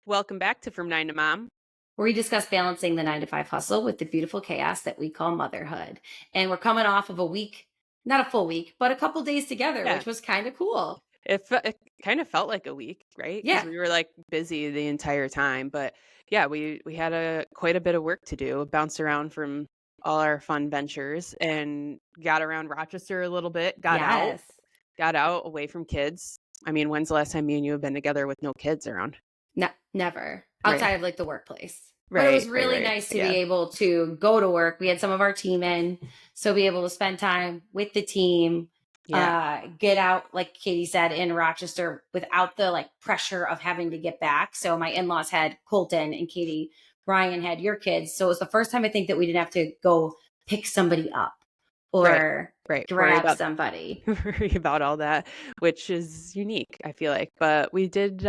Welcome back to From Nine to Mom. where we discuss balancing the 9 to 5 hustle with the beautiful chaos that we call motherhood. And we're coming off of a week, not a full week, but a couple days together, Yeah, which was kind of cool. it kind of felt like a week, right? Because Yeah. we were like busy the entire time. But yeah, we had quite a bit of work to do. Bounce around from all our fun ventures and got around Rochester a little bit. Yes. Got out away from kids. I mean, when's the last time me and you have been together with no kids around? No, never Right, outside of like the workplace. But it was really right. nice to be Yeah, able to go to work. We had some of our team in, so be able to spend time with the team, yeah, get out, like Katie said, in Rochester without the like pressure of having to get back. So my in-laws had Colton and Katie, Ryan had your kids. So it was the first time I think that we didn't have to go pick somebody up right, or right. Worry grab about somebody. worry about all that, which is unique, I feel like. But we did get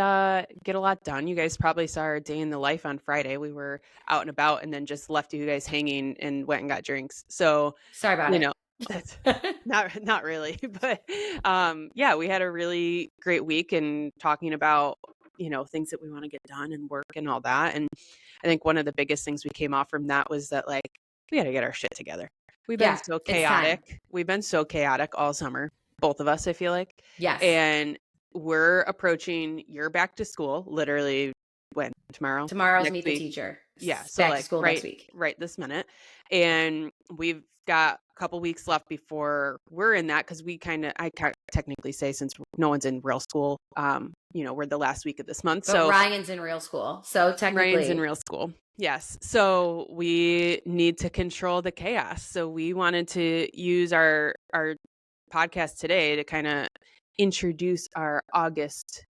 a lot done. You guys probably saw our day in the life on Friday. We were out and about and then just left you guys hanging and went and got drinks. So, Sorry about you it. know, that's not really, but yeah, we had a really great week and talking about, things that we want to get done and work and all that. And I think one of the biggest things we came off from that was that like we got to get our shit together. We've been Yeah, so it's time. chaotic. We've been so chaotic all summer, both of us, I feel like. Yes. And we're approaching your back to school literally when tomorrow, Tomorrow's next meet the week. teacher. Yeah, so Back to like school next right week. right this minute. And we've got a couple weeks left before we're in that because I can't technically say since no one's in real school, we're the last week of this month. But So Ryan's in real school. So Ryan's in technically, real school. Yes. So we need to control the chaos. So we wanted to use our podcast today to kind of introduce our August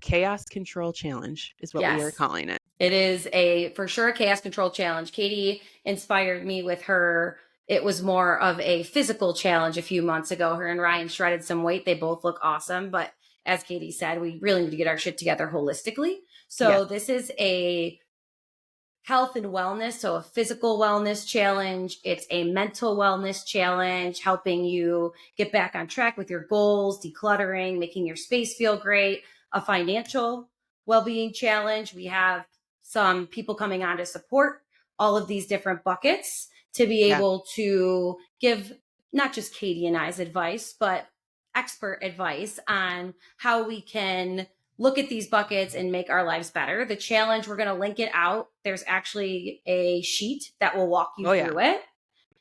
chaos control challenge is what we are yes, calling it. it is for sure a chaos control challenge. Katie inspired me with her. It was more of a physical challenge a few months ago. Her and Ryan shredded some weight. They both look awesome. But as Katie said, we really need to get our shit together holistically. Yes. So this is a health and wellness. So a physical wellness challenge. It's a mental wellness challenge, helping you get back on track with your goals, decluttering, making your space feel great. A financial well-being challenge. We have some people coming on to support all of these different buckets to be Yeah. able to give not just Katie and I's advice, but expert advice on how we can look at these buckets and make our lives better. The challenge, we're going to link it out. There's actually a sheet that will walk you Oh yeah. through it.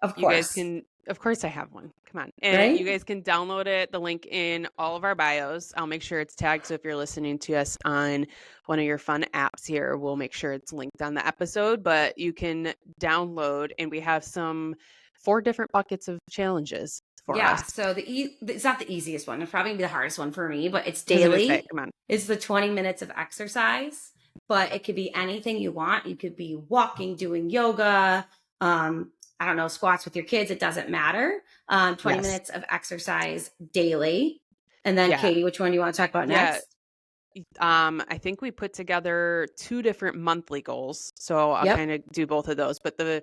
Of You guys course, can, of course, I have one. Come on. And you right? guys can download it, the link in all of our bios. I'll make sure it's tagged. So if you're listening to us on one of your fun apps here, we'll make sure it's linked on the episode. But you can download, and we have 4 different buckets of challenges for us. Yeah. So it's not the easiest one. It's probably the hardest one for me, but it's I was going to say, daily. come on. It's the 20 minutes of exercise, but it could be anything you want. You could be walking, doing yoga, I don't know, squats with your kids. It doesn't matter. 20 Yes. minutes of exercise daily. And then Yeah. Katie, which one do you want to talk about Yeah. next? I think we put together 2 different monthly goals. So I'll Yep. kind of do both of those. But the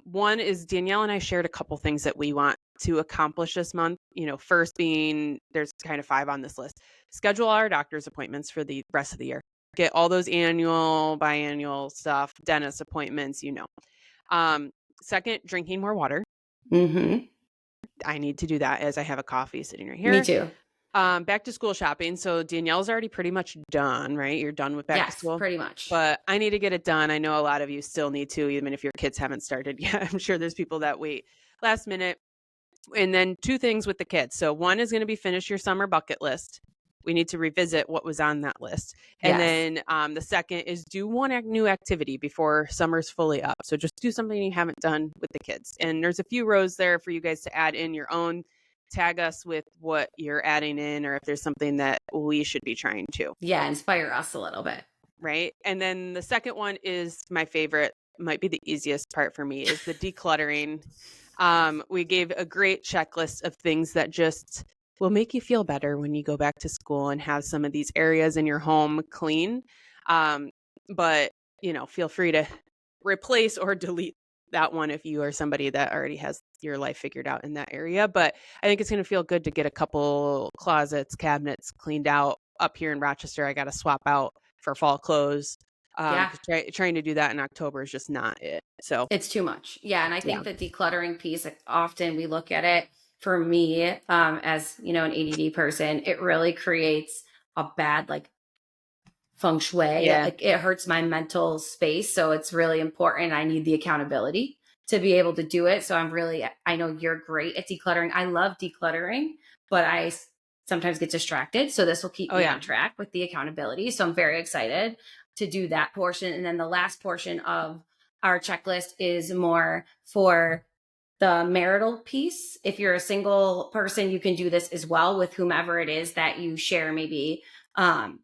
one is Danielle and I shared a couple things that we want to accomplish this month. First being there's kind of 5 on this list. Schedule our doctor's appointments for the rest of the year. Get all those annual, biannual stuff, dentist appointments. Um, Second, drinking more water. Mm-hmm. I need to do that as I have a coffee sitting right Me here. too. Back to school shopping. So Danielle's already pretty much done, right? You're done with back to Yes, school. pretty much. But I need to get it done. I know a lot of you still need to, even if your kids haven't started yet. I'm sure there's people that wait last minute. And then 2 things with the kids. So one is going to be finish your summer bucket list. We need to revisit what was on that list. And Yes. then the second is do one new activity before summer's fully up. So just do something you haven't done with the kids. And there's a few rows there for you guys to add in your own. Tag us with what you're adding in or if there's something that we should be trying to. Yeah, inspire us a little bit. Right. And then the second one is my favorite, might be the easiest part for me, is the decluttering. We gave a great checklist of things that just will make you feel better when you go back to school and have some of these areas in your home clean. But, feel free to replace or delete that one if you are somebody that already has your life figured out in that area. But I think it's going to feel good to get a couple closets, cabinets cleaned out up here in Rochester. I got to swap out for fall clothes. Yeah. 'Cause trying to do that in October is just not it. So It's too much. Yeah. And I yeah. think the decluttering piece, like, often we look at it for me, as, you know, an ADD person, it really creates a bad, like, feng shui. Yeah. Like, it hurts my mental space. So it's really important. I need the accountability to be able to do it. So I know you're great at decluttering. I love decluttering, but sometimes get distracted. So this will keep Oh me yeah. on track with the accountability. So I'm very excited to do that portion. And then the last portion of our checklist is more for the marital piece. If you're a single person, you can do this as well with whomever it is that you share, maybe um,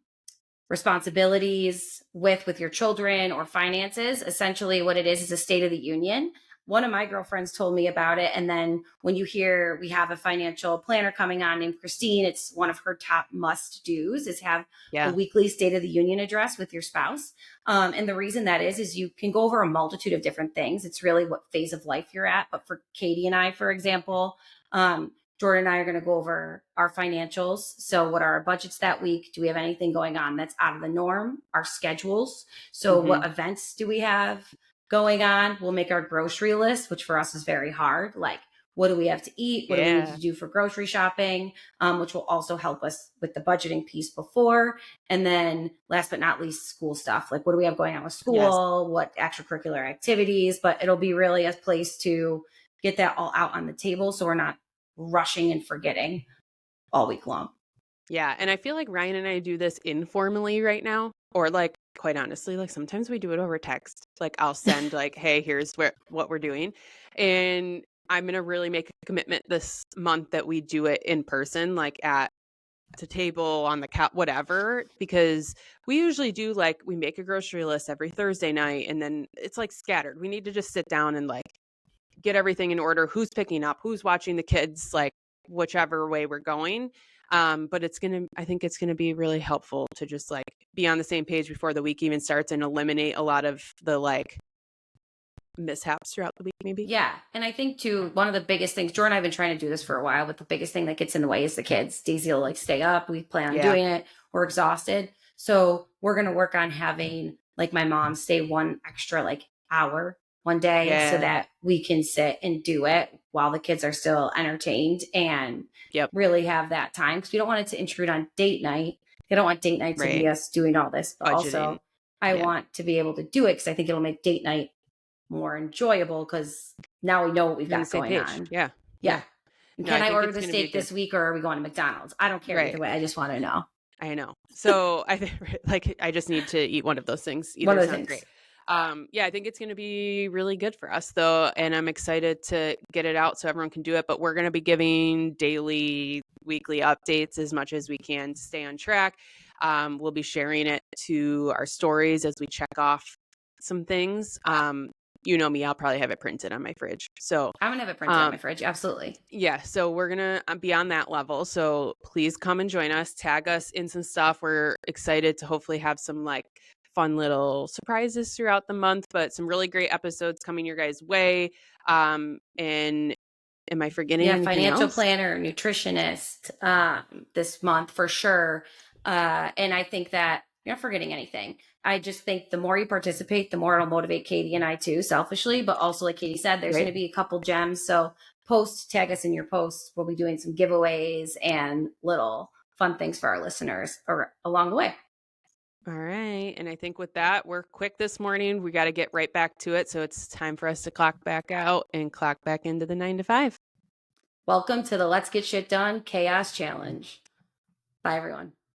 responsibilities with your children or finances. Essentially what it is a state of the union. One of my girlfriends told me about it, and then when you hear we have a financial planner coming on named Christine, it's one of her top must do's is have a Yeah. weekly state of the union address with your spouse. And the reason that is you can go over a multitude of different things. It's really what phase of life you're at. But for Katie and I, for example, Jordan and I are going to go over our financials. So, what are our budgets that week? Do we have anything going on that's out of the norm? Our schedules. So, what events do we have going on? We'll make our grocery list, which for us is very hard. Like, what do we have to eat? What do we need Yeah. to do for grocery shopping? Which will also help us with the budgeting piece before. And then, last but not least, school stuff. Like, what do we have going on with Yes. school? What extracurricular activities? But it'll be really a place to get that all out on the table so we're not rushing and forgetting all week long. Yeah. And I feel like Ryan and I do this informally right now, or like quite honestly, like sometimes we do it over text. Like I'll send like, hey, here's what we're doing. And I'm gonna really make a commitment this month that we do it in person, like at the table, on the couch, whatever, because we usually do like we make a grocery list every Thursday night and then it's like scattered. We need to just sit down and like get everything in order, who's picking up, who's watching the kids, like whichever way we're going. But I think it's gonna be really helpful to just like be on the same page before the week even starts and eliminate a lot of the like mishaps throughout the week, maybe. Yeah. And I think too, one of the biggest things, Jordan and I have been trying to do this for a while, but the biggest thing that gets in the way is the kids. Daisy will like stay up. We plan on Yeah. doing it. We're exhausted. So we're going to work on having like my mom stay one extra like hour one day so Yeah. that we can sit and do it while the kids are still entertained and Yep. really have that time. Because we don't want it to intrude on date night. I don't want date night to be Right. us doing all this, but Budgeting. also I Yeah. want to be able to do it because I think it'll make date night more enjoyable because now we know what we've You're on the got same going page. on. Yeah. Yeah. And No, can I I think order it's the gonna be steak good. this week or are we going to McDonald's? I don't care Right. either way. I just want to know. I know. So I think like I just need to eat one of those things. One Either of the sounds things. great. Yeah, I think it's going to be really good for us though, and I'm excited to get it out so everyone can do it. But we're going to be giving daily, weekly updates as much as we can to stay on track. We'll be sharing it to our stories as we check off some things. You know me, I'll probably have it printed on my fridge. So I'm going to have it printed on my fridge. Absolutely. yeah, so we're gonna be on that level. So please come and join us. Tag us in some stuff. We're excited to hopefully have some like fun little surprises throughout the month, but some really great episodes coming your guys' way. And am I forgetting anything financial else? planner, nutritionist this month for sure. And I think that you're not forgetting anything. I just think the more you participate, the more it'll motivate Katie and I too, selfishly. But also, like Katie said, there's Right. going to be a couple gems. So tag us in your posts. We'll be doing some giveaways and little fun things for our listeners along the way. All right. And I think with that, we're quick this morning. We got to get right back to it. So it's time for us to clock back out and clock back into the 9 to 5. Welcome to the Let's Get Shit Done Chaos Challenge. Bye, everyone.